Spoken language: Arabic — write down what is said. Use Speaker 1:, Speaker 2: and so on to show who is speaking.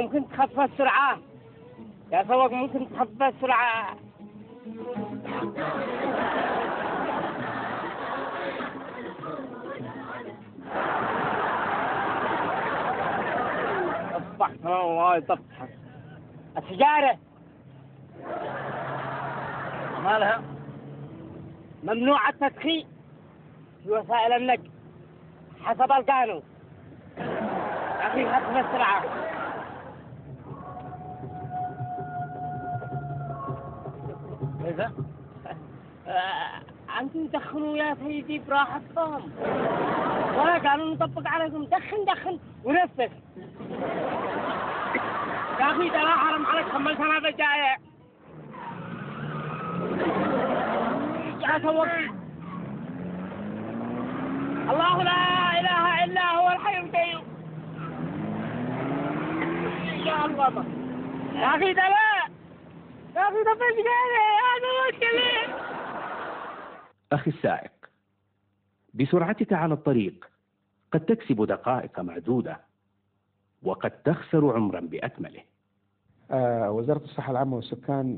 Speaker 1: ممكن تخفف السرعة يا سواق، ممكن تخفف السرعة. أصبحت الله يطفح السجارة مالها ممنوع التدخين في وسائل النقل حسب القانون. يا أخي خفف السرعة. إذا أنتم دخنوا يا سيدي براحتكم، ولا قانون نطبق عليكم. دخن ونفس. يا أخي ترى حرام عليك، خمس سنة بجاية يا سوق. الله لا إله إلا هو الحي القيوم. يا الله يا أخي ترى، يا أخي ترى بجاية أنا وكلي.
Speaker 2: أخي السائق، بسرعتك على الطريق قد تكسب دقائق معدودة وقد تخسر عمرا بأكمله.
Speaker 3: وزارة الصحة العامة والسكان